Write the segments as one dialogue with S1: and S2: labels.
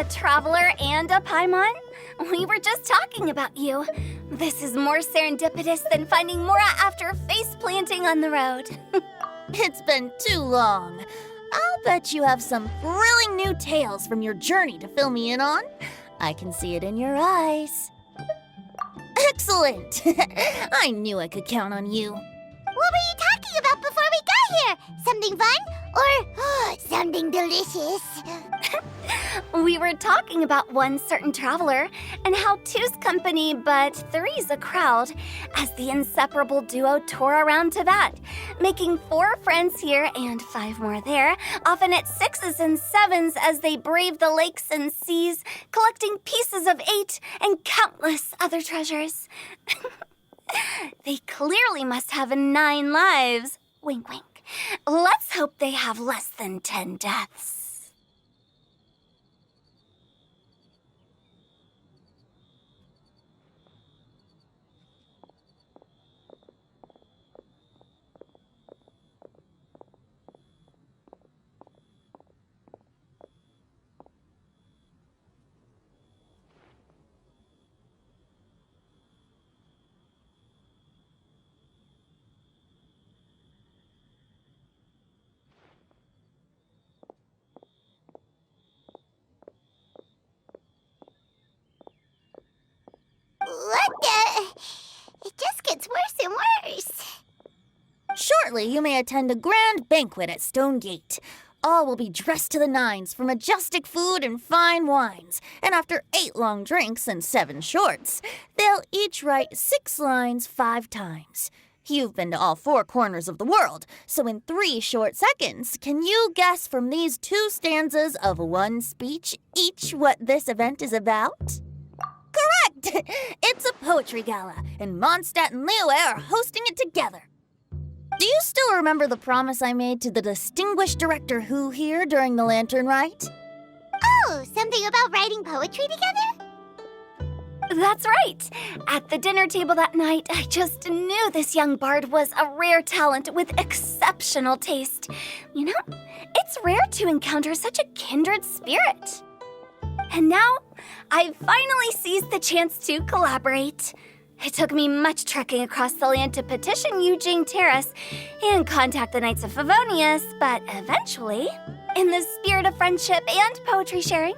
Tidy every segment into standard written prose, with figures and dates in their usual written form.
S1: a traveler and a Paimon? We were just talking about you. This is more serendipitous than finding Mora after face-planting on the road.
S2: It's been too long. I'll bet you have some thrilling new tales from your journey to fill me in on. I can see it in your eyes. Excellent! I knew I could count on you.
S3: What were you talking about before we got here? Something fun? Or something delicious?
S1: We were talking about one certain traveler and how two's company but three's a crowd as the inseparable duo tore around Tibet, making 4 friends here and 5 more there, often at 6s and 7s as they braved the lakes and seas, collecting pieces of 8 and countless other treasures. They clearly must have 9 lives. Wink, wink. Let's hope they have less than 10 deaths.
S3: What the? It just gets worse and worse.
S2: Shortly, you may attend a grand banquet at Stone Gate. All will be dressed to the nines for majestic food and fine wines. And after 8 long drinks and 7 shorts, they'll each write 6 lines 5 times. You've been to all 4 corners of the world, so in 3 short seconds, can you guess from these 2 stanzas of 1 speech each what this event is about? Correct! It's a poetry gala, and Mondstadt and Liyue are hosting it together. Do you still remember the promise I made to the distinguished director Who here during the lantern rite?
S3: Oh, something about writing poetry together?
S1: That's right. At the dinner table that night, I just knew this young bard was a rare talent with exceptional taste. You know, it's rare to encounter such a kindred spirit. And now, I've finally seized the chance to collaborate. It took me much trekking across the land to petition Eugene Terrace and contact the Knights of Favonius, but eventually, in the spirit of friendship and poetry sharing,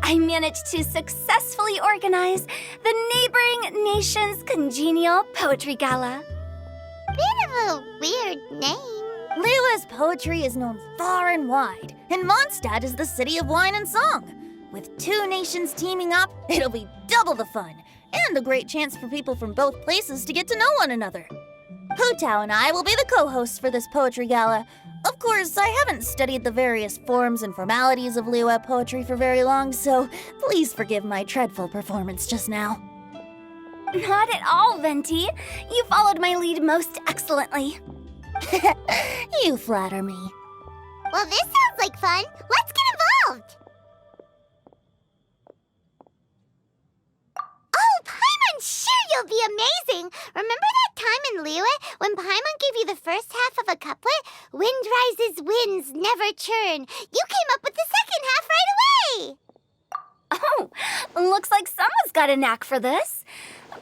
S1: I managed to successfully organize the neighboring nation's congenial poetry gala.
S3: Bit of a weird name.
S2: Liyue's poetry is known far and wide, and Mondstadt is the city of wine and song. With 2 nations teaming up, it'll be double the fun, and a great chance for people from both places to get to know one another. Hu Tao and I will be the co-hosts for this poetry gala. Of course, I haven't studied the various forms and formalities of Liyue poetry for very long, so please forgive my dreadful performance just now.
S1: Not at all, Venti. You followed my lead most excellently.
S2: You flatter me.
S3: Well, this sounds like fun. Let's get involved. Oh, Paimon, sure you'll be amazing. Remember that time in Liyue when Paimon gave you the first half of a couplet? Wind rises, winds never churn. You came up with the second half right away.
S1: Oh, looks like someone's got a knack for this.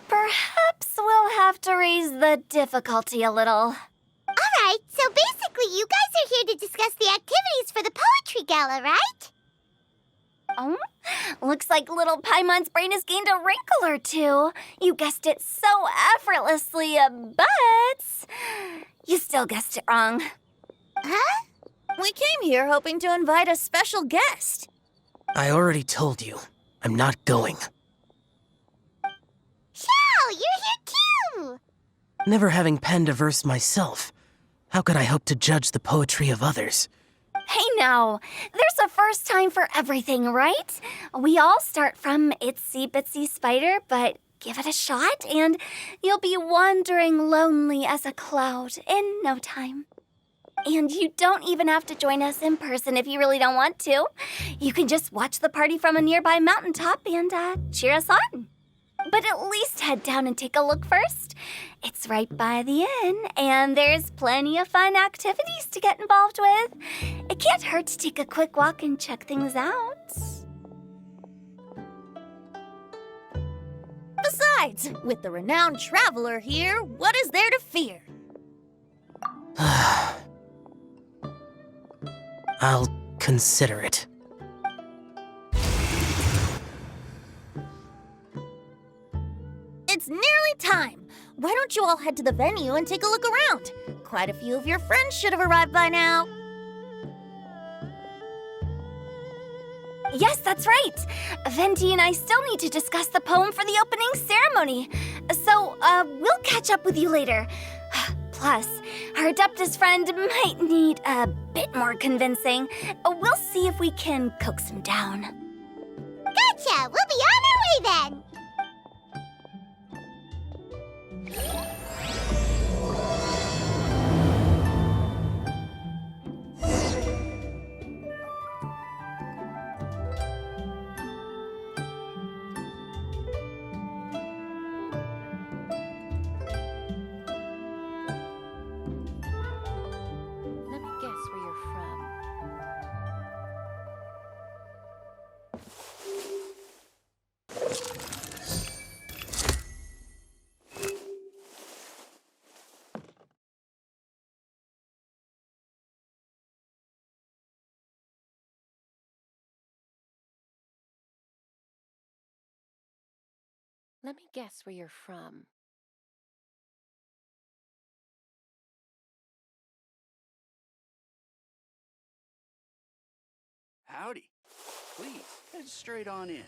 S1: Perhaps we'll have to raise the difficulty a little.
S3: All right, so basically you guys are here to discuss the activities for the poetry gala, right?
S1: Oh, looks like little Paimon's brain has gained a wrinkle or 2. You guessed it so effortlessly, but you still guessed it wrong.
S3: Huh?
S2: We came here hoping to invite a special guest.
S4: I already told you. I'm not going.
S3: Xiao, you're here too!
S4: Never having penned a verse myself, how could I hope to judge the poetry of others?
S1: Hey now, there's a first time for everything, right? We all start from itsy bitsy spider, but give it a shot and you'll be wandering lonely as a cloud in no time. And you don't even have to join us in person if you really don't want to. You can just watch the party from a nearby mountaintop and cheer us on. But at least head down and take a look first. It's right by the inn, and there's plenty of fun activities to get involved with. It can't hurt to take a quick walk and check things out.
S2: Besides, with the renowned traveler here, what is there to fear?
S4: I'll consider it.
S2: It's nearly time. Why don't you all head to the venue and take a look around? Quite a few of your friends should have arrived by now.
S1: Yes, that's right. Venti and I still need to discuss the poem for the opening ceremony. So, we'll catch up with you later. Plus, our Adeptus friend might need a bit more convincing. We'll see if we can coax him down.
S3: Gotcha! We'll be on our way then!
S5: Let me guess where you're from. Let me guess where you're from.
S6: Howdy. Please, head straight on in.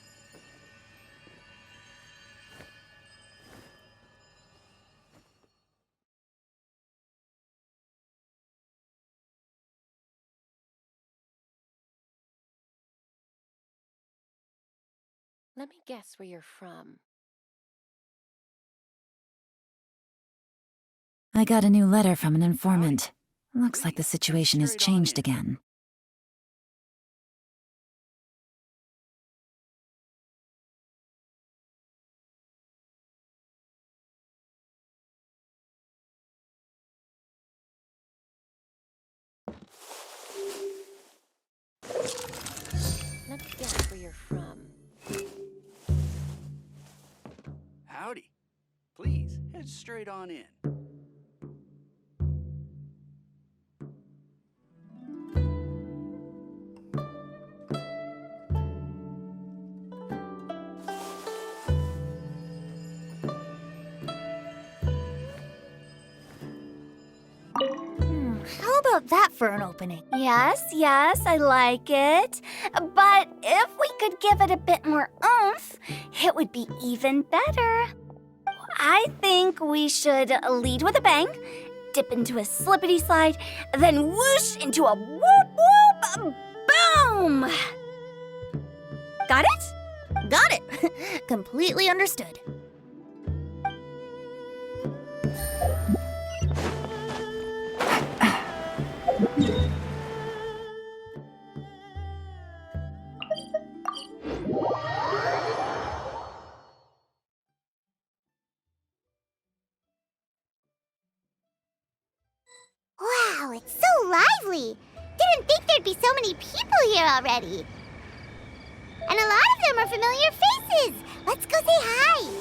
S5: Let me guess where you're from.
S7: I got a new letter from an informant. Looks like the situation has changed again.
S5: Let me guess where you're from.
S6: Howdy. Please, head straight on in.
S2: How about that for an opening?
S1: Yes, I like it. But if we could give it a bit more oomph, it would be even better. I think we should lead with a bang, dip into a slippity slide, then whoosh into a whoop whoop boom! Got it?
S2: Got it. Completely understood.
S3: Wow, it's so lively! Didn't think there'd be so many people here already. And a lot of them are familiar faces. Let's go say hi.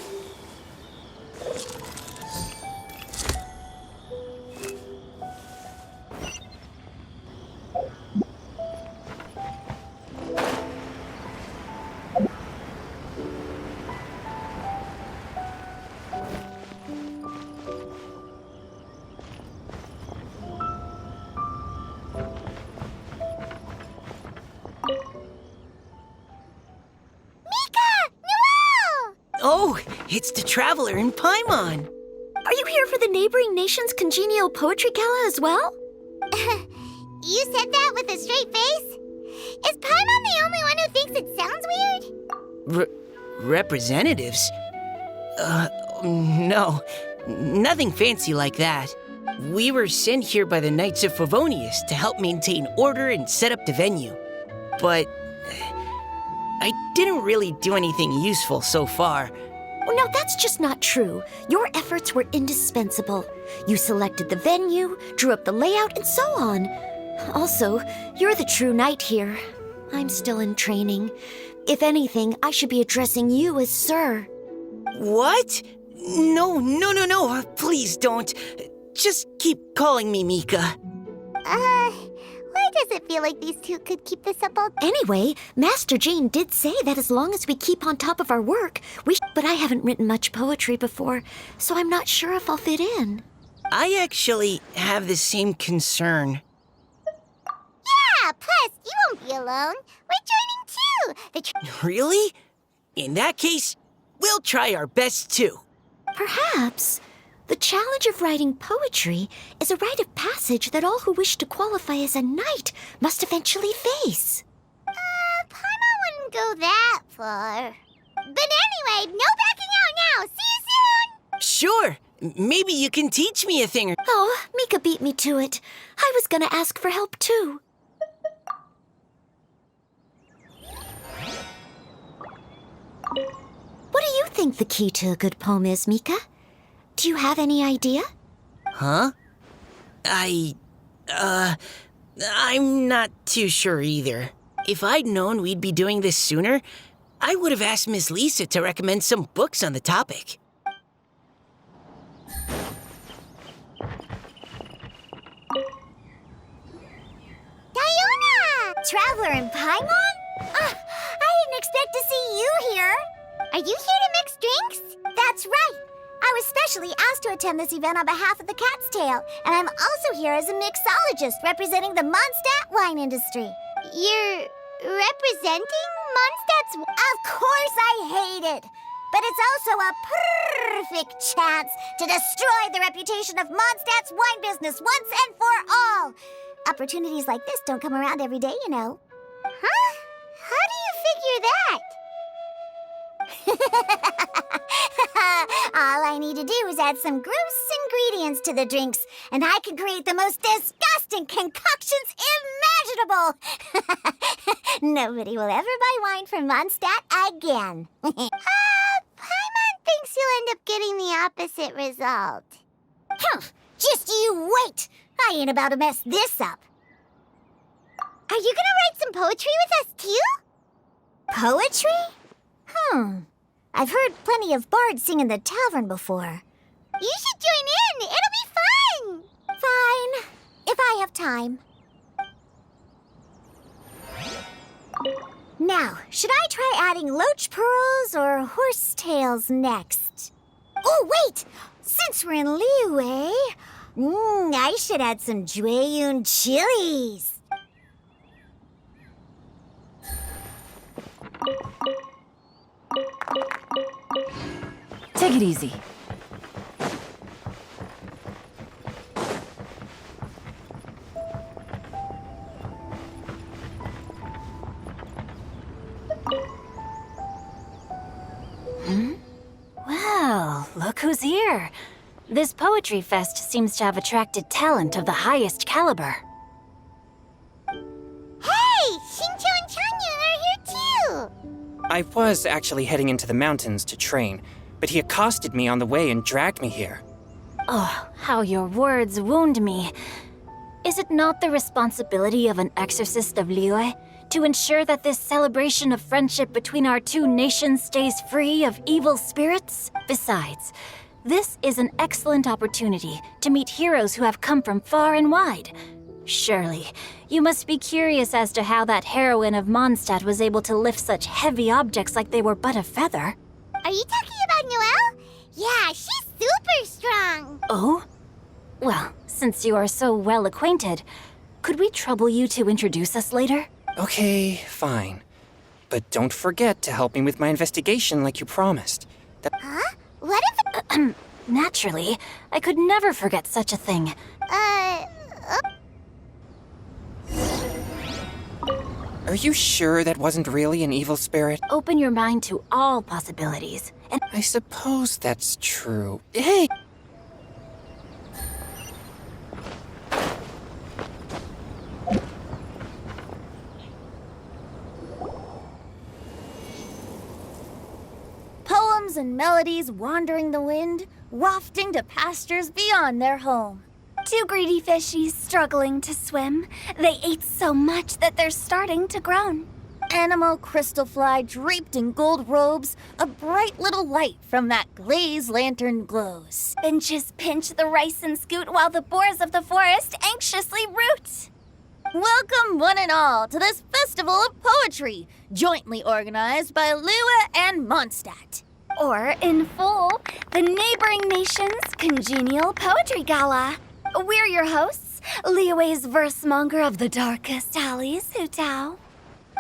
S8: Oh, it's the Traveler in Paimon.
S1: Are you here for the neighboring nation's congenial poetry gala as well?
S3: You said that with a straight face? Is Paimon the only one who thinks it sounds weird?
S8: Representatives? No. Nothing fancy like that. We were sent here by the Knights of Favonius to help maintain order and set up the venue. But I didn't really do anything useful so far.
S9: Well, no, that's just not true. Your efforts were indispensable. You selected the venue, drew up the layout, and so on. Also, you're the true knight here. I'm still in training. If anything, I should be addressing you as Sir.
S8: What? No, no, no, no. Please don't. Just keep calling me Mika.
S3: Why does it feel like these two could keep this up all day?
S9: Anyway, Master Jean did say that as long as we keep on top of our work, but I haven't written much poetry before, so I'm not sure if I'll fit in.
S8: I actually have the same concern.
S3: Yeah, plus, you won't be alone. We're joining too.
S8: Really? In that case, we'll try our best too.
S9: Perhaps the challenge of writing poetry is a rite of passage that all who wish to qualify as a knight must eventually face.
S3: Paimon wouldn't go that far. But anyway, no backing out now. See you soon!
S8: Sure. Maybe you can teach me a thing or...
S9: Oh, Mika beat me to it. I was gonna ask for help too. What do you think the key to a good poem is, Mika? Do you have any idea?
S8: Huh? I'm not too sure either. If I'd known we'd be doing this sooner, I would have asked Miss Lisa to recommend some books on the topic.
S3: Diona! Traveler and Paimon? I didn't expect to see you here. Are you here to mix drinks? That's right. I was specially asked to attend this event on behalf of the Cat's Tail, and I'm also here as a mixologist representing the Mondstadt wine industry. You're representing Mondstadt's... Of course I hate it! But it's also a perfect chance to destroy the reputation of Mondstadt's wine business once and for all! Opportunities like this don't come around every day, you know. Huh? How do you figure that? All I need to do is add some gross ingredients to the drinks, and I can create the most disgusting concoctions imaginable. Nobody will ever buy wine from Mondstadt again. Paimon thinks you'll end up getting the opposite result. Just you wait. I ain't about to mess this up. Are you gonna write some poetry with us, too? Poetry? I've heard plenty of bards sing in the tavern before. You should join in. It'll be fun. Fine. If I have time. Now, should I try adding loach pearls or horse tails next? Oh, wait! Since we're in Liyue, I should add some Jueyun chilies.
S7: Take it easy.
S1: Well, look who's here. This poetry fest seems to have attracted talent of the highest caliber.
S3: Hey! Shincho and Changyun are here too!
S10: I was actually heading into the mountains to train, but he accosted me on the way and dragged me here.
S1: Oh, how your words wound me. Is it not the responsibility of an exorcist of Liyue to ensure that this celebration of friendship between our two nations stays free of evil spirits? Besides, this is an excellent opportunity to meet heroes who have come from far and wide. Surely, you must be curious as to how that heroine of Mondstadt was able to lift such heavy objects like they were but a feather.
S3: Are you talking about Noelle? Yeah, she's super strong.
S1: Oh? Well, since you are so well acquainted, could we trouble you to introduce us later?
S10: Okay, fine. But don't forget to help me with my investigation like you promised.
S3: Huh? What if...
S1: Naturally, I could never forget such a thing.
S10: Are you sure that wasn't really an evil spirit?
S1: Open your mind to all possibilities. And
S10: I suppose that's true. Hey!
S2: Poems and melodies wandering the wind, wafting to pastures beyond their home.
S1: two greedy fishies struggling to swim. They ate so much that they're starting to groan.
S2: animal crystal fly draped in gold robes, a bright little light from that glazed lantern glows.
S1: Benches pinch the rice and scoot while the boars of the forest anxiously root.
S2: Welcome, one and all, to this festival of poetry, jointly organized by Lua and Mondstadt.
S1: Or, in full, the neighboring nation's congenial poetry gala. We're your hosts, Liyue's verse-monger of the darkest alleys, Hutao.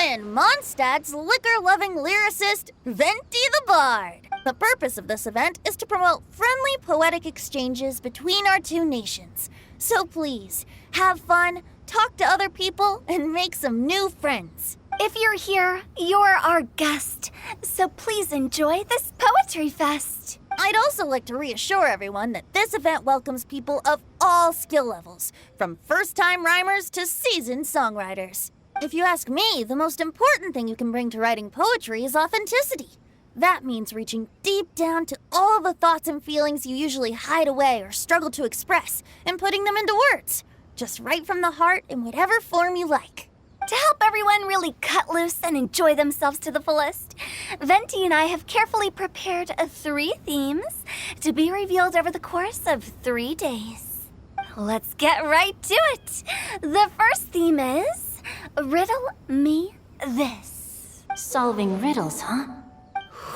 S2: And Mondstadt's liquor-loving lyricist, Venti the Bard. The purpose of this event is to promote friendly poetic exchanges between our two nations. So please, have fun, talk to other people, and make some new friends.
S1: If you're here, you're our guest, so please enjoy this poetry fest.
S2: I'd also like to reassure everyone that this event welcomes people of all skill levels, from first-time rhymers to seasoned songwriters. If you ask me, the most important thing you can bring to writing poetry is authenticity. That means reaching deep down to all the thoughts and feelings you usually hide away or struggle to express, and putting them into words. Just right from the heart in whatever form you like.
S1: To help everyone really cut loose and enjoy themselves to the fullest, Venti and I have carefully prepared 3 themes to be revealed over the course of 3 days. Let's get right to it. The first theme is Riddle Me This.
S9: Solving riddles, huh?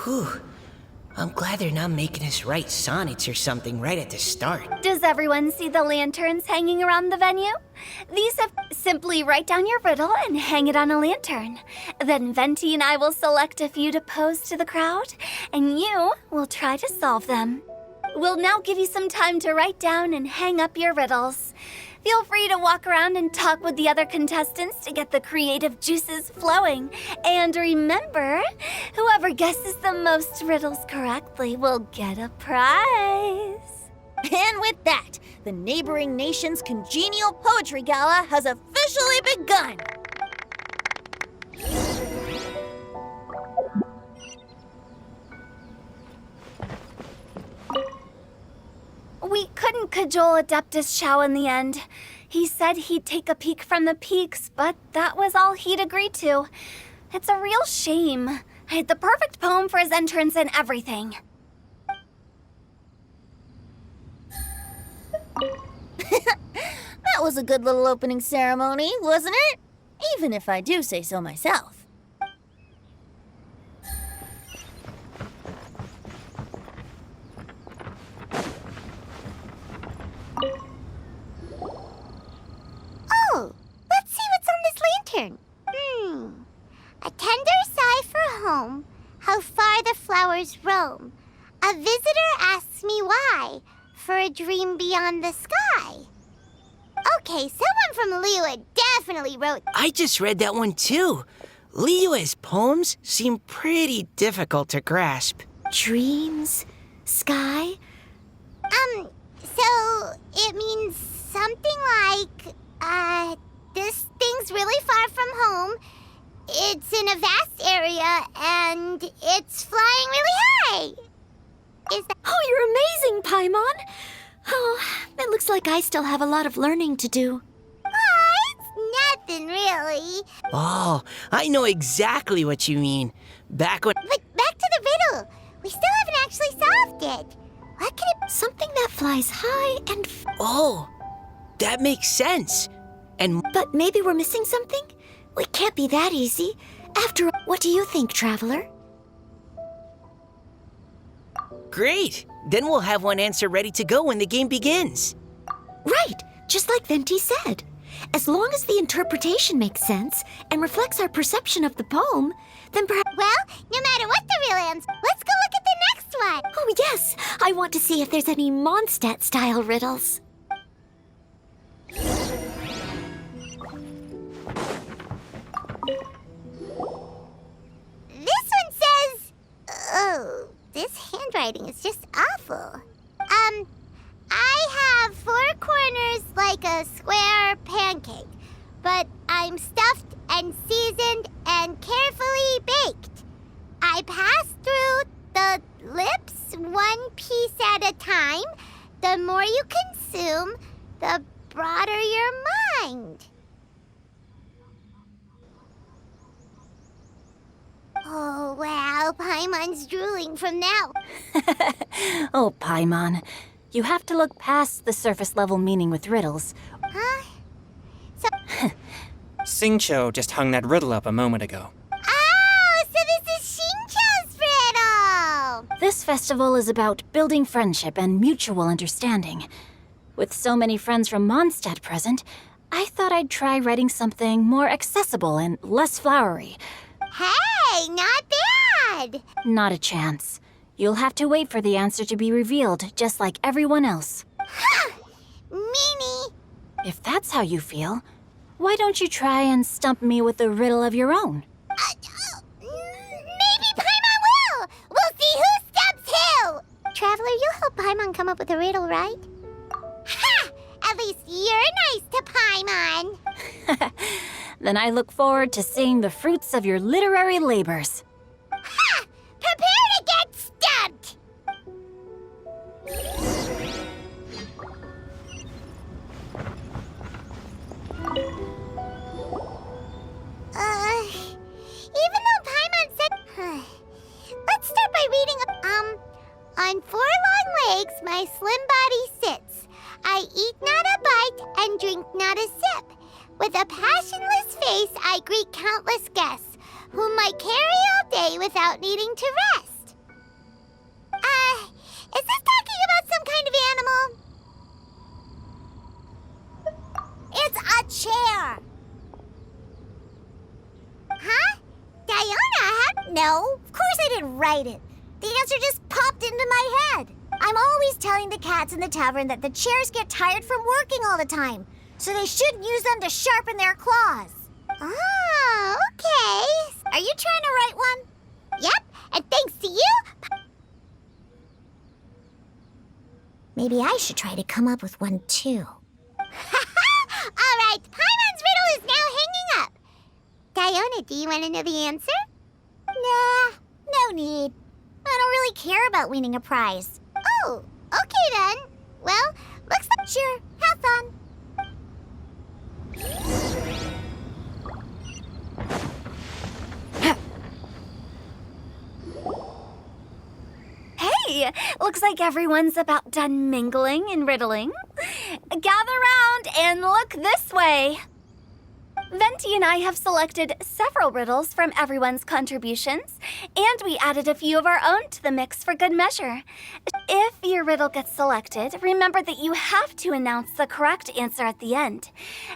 S8: Whew. I'm glad they're not making us write sonnets or something right at the start.
S1: Does everyone see the lanterns hanging around the venue? These have simply write down your riddle and hang it on a lantern. Then Venti and I will select a few to pose to the crowd, and you will try to solve them. We'll now give you some time to write down and hang up your riddles. Feel free to walk around and talk with the other contestants to get the creative juices flowing. And remember, whoever guesses the most riddles correctly will get a prize.
S2: And with that, the neighboring nation's congenial poetry gala has officially begun.
S1: We couldn't cajole Adeptus Chow in the end. He said he'd take a peek from the peaks, but that was all he'd agreed to. It's a real shame. I had the perfect poem for his entrance and everything.
S2: That was a good little opening ceremony, wasn't it? Even if I do say so myself.
S3: Oh, let's see what's on this lantern. A tender sigh for home, how far the flowers roam. A visitor asks me why, for a dream beyond the sky. Okay, someone from Liyue definitely wrote.
S8: I just read that one too. Liyue's poems seem pretty difficult to grasp.
S9: Dreams? Sky?
S3: So it means something like, this thing's really far from home. It's in a vast area, and it's flying really high. Is that...
S9: Oh, you're amazing, Paimon! Oh, it looks like I still have a lot of learning to do.
S3: It's nothing, really.
S8: Oh, I know exactly what you mean. Back when...
S3: But back to the riddle. We still haven't actually solved it. What could it...
S9: Something that flies high and...
S8: Oh, that makes sense. And...
S9: But maybe we're missing something? It can't be that easy. After all, what do you think, Traveler?
S8: Great! Then we'll have one answer ready to go when the game begins.
S9: Right, just like Venti said. As long as the interpretation makes sense and reflects our perception of the poem, then perhaps...
S3: Well, no matter what the real answer, let's go look at the next one.
S9: Oh, yes. I want to see if there's any Mondstadt-style riddles.
S3: This one says... Oh, this handwriting is just awful. I have 4 corners like a square pancake, but I'm stuffed and seasoned and carefully baked. I pass through the lips 1 piece at a time. The more you consume, the broader your mind. Oh, wow, Paimon's drooling from now.
S7: Oh, Paimon. You have to look past the surface level meaning with riddles.
S3: Huh?
S10: Xingqiu just hung that riddle up a moment ago.
S3: Oh, so this is Xingqiu's riddle!
S7: This festival is about building friendship and mutual understanding. With so many friends from Mondstadt present, I thought I'd try writing something more accessible and less flowery.
S3: Hey, not bad!
S7: Not a chance. You'll have to wait for the answer to be revealed, just like everyone else.
S3: Huh! Meanie!
S7: If that's how you feel, why don't you try and stump me with a riddle of your own?
S3: Maybe Paimon will! We'll see who stumps who! Traveler, you'll help Paimon come up with a riddle, right? Ha! At least you're nice to Paimon!
S7: Then I look forward to seeing the fruits of your literary labors.
S3: Ha! Prepare to get stumped! Even though Paimon said... Let's start by reading... On 4 long legs, my slim body sits. I eat not a bite and drink not a sip. With a passionless face, I greet countless guests, whom I carry all day without needing to rest. Is this talking about some kind of animal? It's a chair. Huh? Diona, No, of course I didn't write it. The answer just popped into my head. I'm always telling the cats in the tavern that the chairs get tired from working all the time, so they shouldn't use them to sharpen their claws. Oh, okay. Are you trying to write one? Yep, and thanks to you... Maybe I should try to come up with one, too. All right, Paimon's riddle is now hanging up. Diona, do you want to know the answer? Nah, no need. I don't really care about winning a prize. Oh, okay then. Well, looks like... Sure, have fun.
S1: Hey, looks like everyone's about done mingling and riddling. Gather round and look this way. Venti and I have selected several riddles from everyone's contributions, and we added a few of our own to the mix for good measure. If your riddle gets selected, remember that you have to announce the correct answer at the end.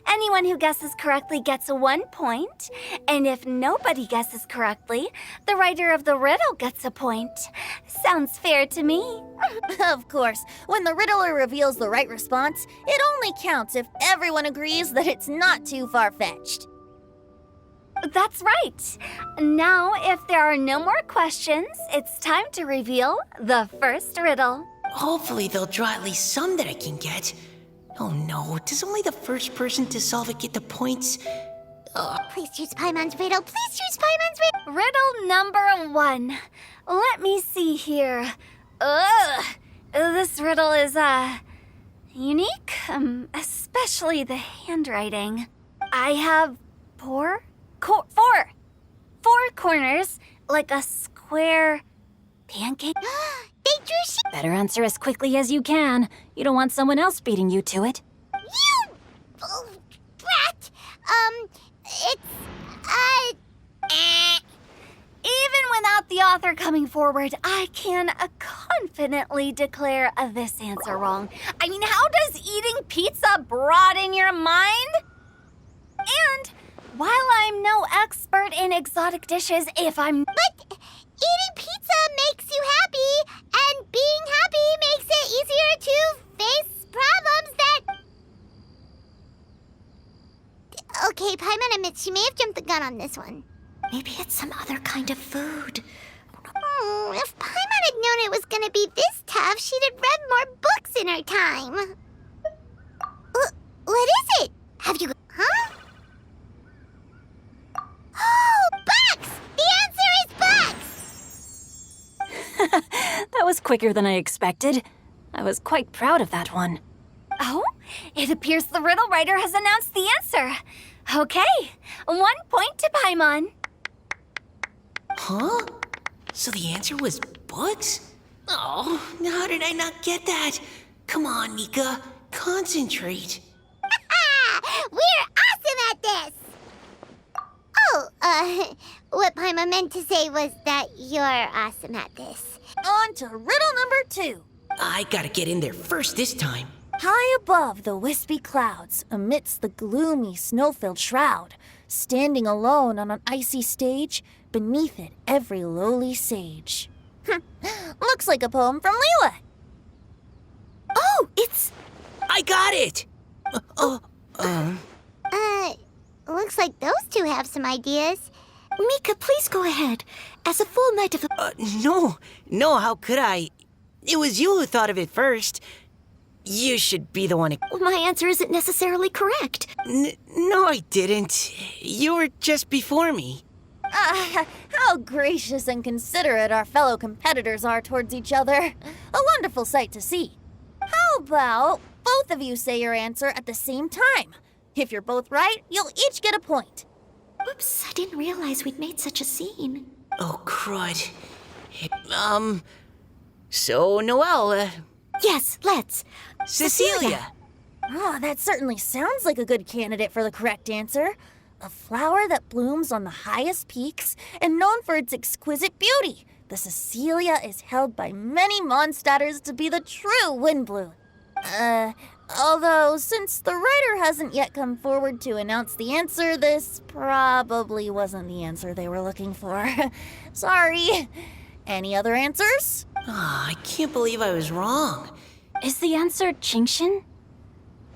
S1: Anyone who guesses correctly gets 1 point, and if nobody guesses correctly, the writer of the riddle gets a point. Sounds fair to me.
S2: Of course, when the riddler reveals the right response, it only counts if everyone agrees that it's not too far-fetched.
S1: That's right. Now, if there are no more questions, it's time to reveal the first riddle.
S8: Hopefully they'll draw at least some that I can get. Oh no, does only the first person to solve it get the points?
S3: Please choose Paimon's riddle. Please choose Paimon's riddle.
S1: Riddle number 1. Let me see here. Ugh. This riddle is, unique, especially the handwriting. I have four corners, like a square pancake.
S3: They drew
S7: Better answer as quickly as you can. You don't want someone else beating you to it.
S3: You brat. It's
S1: Even without the author coming forward, I can confidently declare this answer wrong. I mean, how does eating pizza broaden your mind? And while I'm no expert in exotic dishes, But
S3: eating pizza makes you happy, and being happy makes it easier to face problems that... Okay, Paimon admits she may have jumped the gun on this one.
S9: Maybe it's some other kind of food.
S3: If Paimon had known it was gonna be this tough, she'd have read more books in her time. What is it? Have you... Huh? Oh, bucks! The answer is bucks!
S7: That was quicker than I expected. I was quite proud of that one.
S1: Oh, it appears the riddle writer has announced the answer. Okay, 1 point to Paimon.
S8: Huh? So the answer was books? Oh, how did I not get that? Come on, Nika. Concentrate.
S3: We're awesome at this! Oh, what Paimon meant to say was that you're awesome at this.
S2: On to riddle number 2.
S8: I gotta get in there first this time.
S2: High above the wispy clouds, amidst the gloomy snow-filled shroud, standing alone on an icy stage, beneath it every lowly sage. Looks like a poem from Liyue.
S9: Oh, it's...
S8: I got it!
S3: Looks like those two have some ideas.
S9: Mika, please go ahead. As a full knight of the...
S8: No, how could I? It was you who thought of it first. You should be the one who...
S9: My answer isn't necessarily correct.
S8: No, I didn't. You were just before me.
S2: How gracious and considerate our fellow competitors are towards each other. A wonderful sight to see. How about both of you say your answer at the same time? If you're both right, you'll each get a point.
S9: Oops, I didn't realize we'd made such a scene.
S8: Oh, crud. So, Noelle,
S9: Yes, let's.
S8: Cecilia.
S2: Oh, that certainly sounds like a good candidate for the correct answer. A flower that blooms on the highest peaks and known for its exquisite beauty. The Cecilia is held by many Mondstadters to be the true windbloom. Although, since the writer hasn't yet come forward to announce the answer, this probably wasn't the answer they were looking for. Sorry. Any other answers?
S8: I can't believe I was wrong.
S7: Is the answer Qingshin?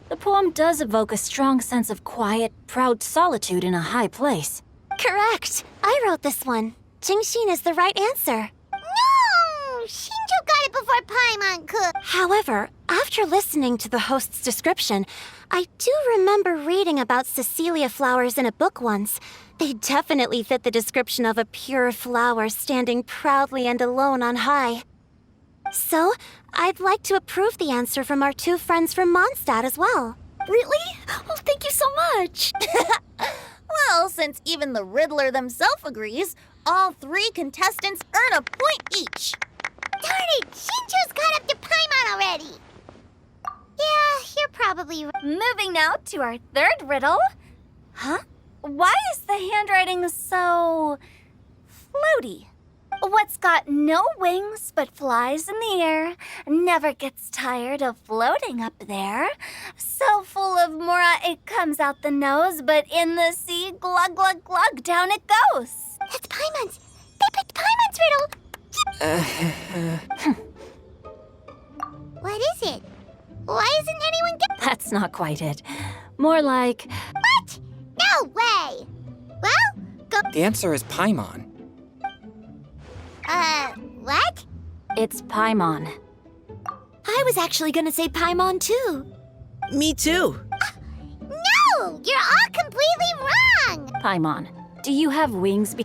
S7: The poem does evoke a strong sense of quiet, proud solitude in a high place.
S1: Correct. I wrote this one. Jingxin is the right answer.
S3: No! Shinjo got it before Paimon could.
S1: However, after listening to the host's description, I do remember reading about Cecilia flowers in a book once. They definitely fit the description of a pure flower standing proudly and alone on high. So, I'd like to approve the answer from our two friends from Mondstadt as well.
S9: Really? Oh, thank you so much.
S2: Well, since even the Riddler themselves agrees, all 3 contestants earn a point each.
S3: Darn it! Shinjo's caught up to Paimon already. Yeah, you're probably right.
S1: Moving now to our third riddle. Huh? Why is the handwriting so floaty? What's got no wings but flies in the air, never gets tired of floating up there. So full of mora it comes out the nose, but in the sea, glug glug glug, down it goes.
S3: That's Paimon's. They picked Paimon's riddle. What is it? Why isn't anyone
S7: That's not quite it. More like,
S3: What? No way! Well, go.
S10: The answer is Paimon.
S3: What?
S7: it's Paimon.
S9: I was actually gonna say Paimon too.
S8: Me too.
S3: No! You're all completely wrong!
S7: Paimon, do you have wings?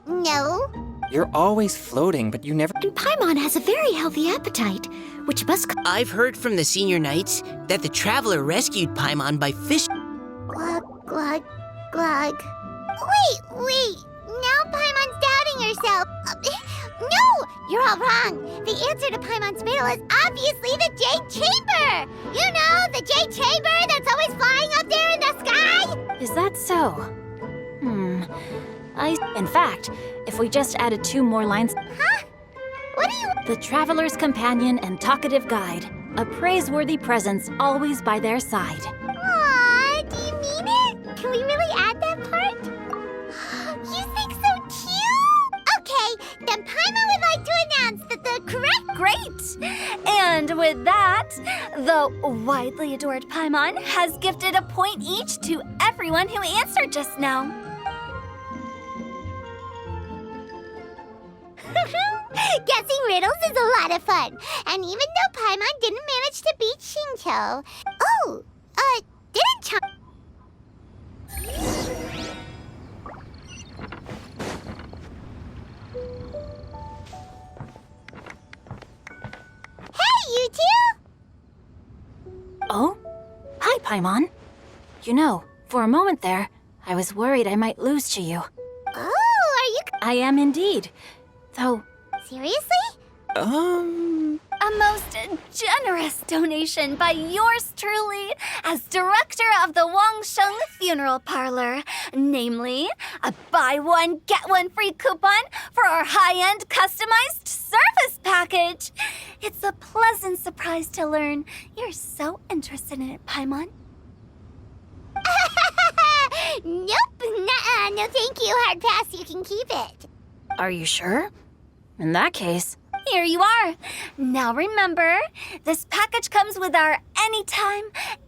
S3: No.
S10: You're always floating, but you never...
S9: And Paimon has a very healthy appetite, which must...
S8: I've heard from the senior knights that the traveler rescued Paimon by fish.
S3: Glug, glug, glug. Wait. Now Paimon's doubting herself. No! You're all wrong. The answer to Paimon's riddle is obviously the Jade Chamber! You know, the Jade Chamber that's always flying up there in the sky?
S7: Is that so? In fact, if we just added 2 more lines...
S3: Huh? What do you...
S7: The traveler's companion and talkative guide, a praiseworthy presence always by their side.
S3: Aw, do you mean it? Can we really add that part? You think so cute? Okay, then Paimon would like to announce that the correct...
S1: Great! And with that, the widely adored Paimon has gifted a point each to everyone who answered just now.
S3: Guessing riddles is a lot of fun. And even though Paimon didn't manage to beat Shinto... Oh, didn't Ch... Hey, you two!
S7: Oh? Hi, Paimon. You know, for a moment there, I was worried I might lose to you.
S3: Oh, are you...
S7: I am indeed. Though,
S3: Seriously?
S1: A most generous donation by yours truly as director of the Wangsheng Funeral Parlor. Namely, a buy one, get one free coupon for our high-end customized service package. It's a pleasant surprise to learn you're so interested in it, Paimon.
S3: Nope, nuh-uh, no thank you, hard pass, you can keep it.
S7: are you sure? In that case,
S1: Here you are. Now remember, this package comes with our anytime,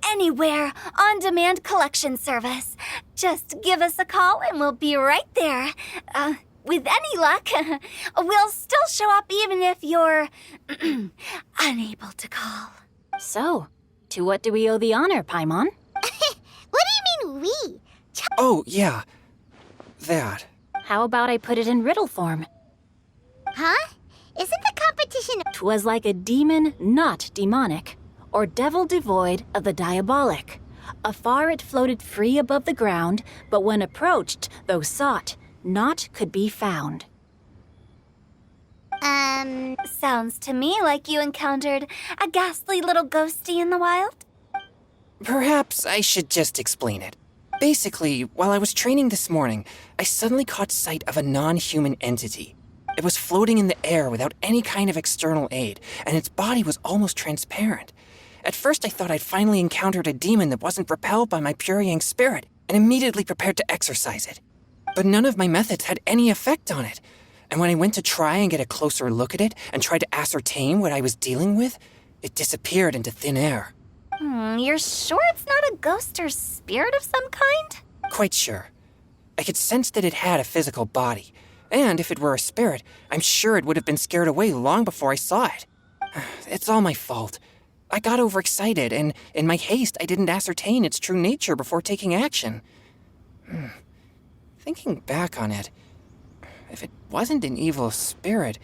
S1: anywhere, on-demand collection service. Just give us a call and we'll be right there. With any luck, we'll still show up even if you're unable to call.
S7: so, to what do we owe the honor, Paimon?
S3: What do you mean, we?
S10: Oh, yeah. That.
S7: How about I put it in riddle form?
S3: Huh? Isn't the competition...
S7: 'Twas like a demon not demonic, or devil devoid of the diabolic. Afar it floated free above the ground, but when approached, though sought, naught could be found.
S1: Sounds to me like you encountered a ghastly little ghosty in the wild.
S10: Perhaps I should just explain it. Basically, while I was training this morning, I suddenly caught sight of a non-human entity. It was floating in the air without any kind of external aid, and its body was almost transparent. At first I thought I'd finally encountered a demon that wasn't repelled by my pure yang spirit, and immediately prepared to exorcise it. But none of my methods had any effect on it, and when I went to try and get a closer look at it and tried to ascertain what I was dealing with, it disappeared into thin air.
S1: You're sure it's not a ghost or spirit of some kind?
S10: Quite sure. I could sense that it had a physical body, and if it were a spirit, I'm sure it would have been scared away long before I saw it. It's all my fault. I got overexcited, and in my haste, I didn't ascertain its true nature before taking action. Thinking back on it, if it wasn't an evil spirit,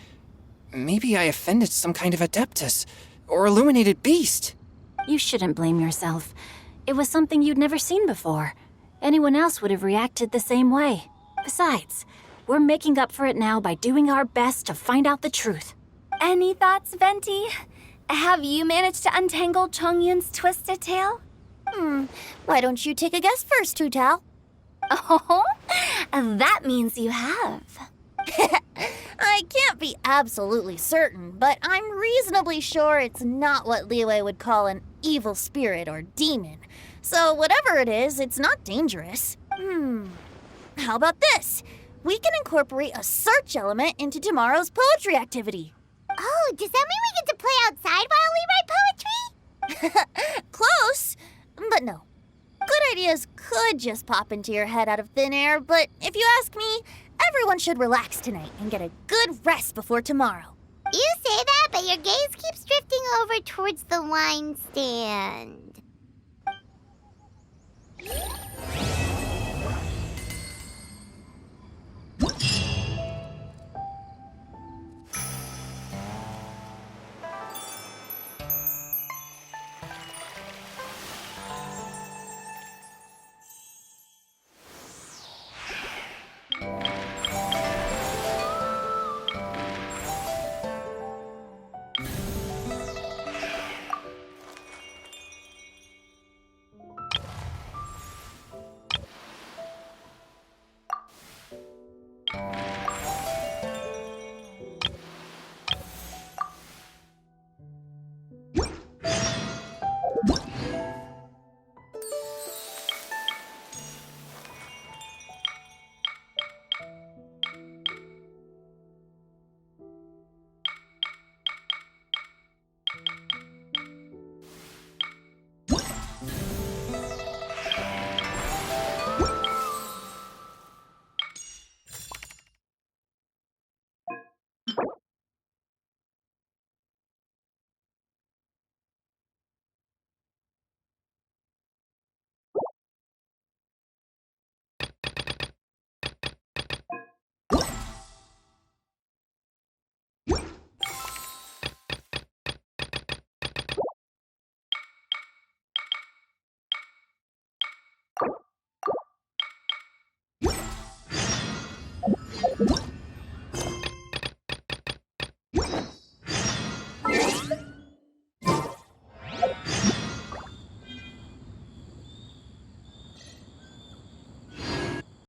S10: maybe I offended some kind of adeptus or illuminated beast.
S7: You shouldn't blame yourself. It was something you'd never seen before. Anyone else would have reacted the same way. Besides, we're making up for it now by doing our best to find out the truth.
S1: Any thoughts, Venti? Have you managed to untangle Chongyun's twisted tail?
S2: Why don't you take a guess first, Hu Tao?
S1: Oh, that means you have.
S2: I can't be absolutely certain, but I'm reasonably sure it's not what Liyue would call an evil spirit or demon. So whatever it is, it's not dangerous. How about this? We can incorporate a search element into tomorrow's poetry activity.
S3: Oh, does that mean we get to play outside while we write poetry?
S2: Close, but no. Good ideas could just pop into your head out of thin air, but if you ask me, everyone should relax tonight and get a good rest before tomorrow.
S3: You say that, but your gaze keeps drifting over towards the wine stand.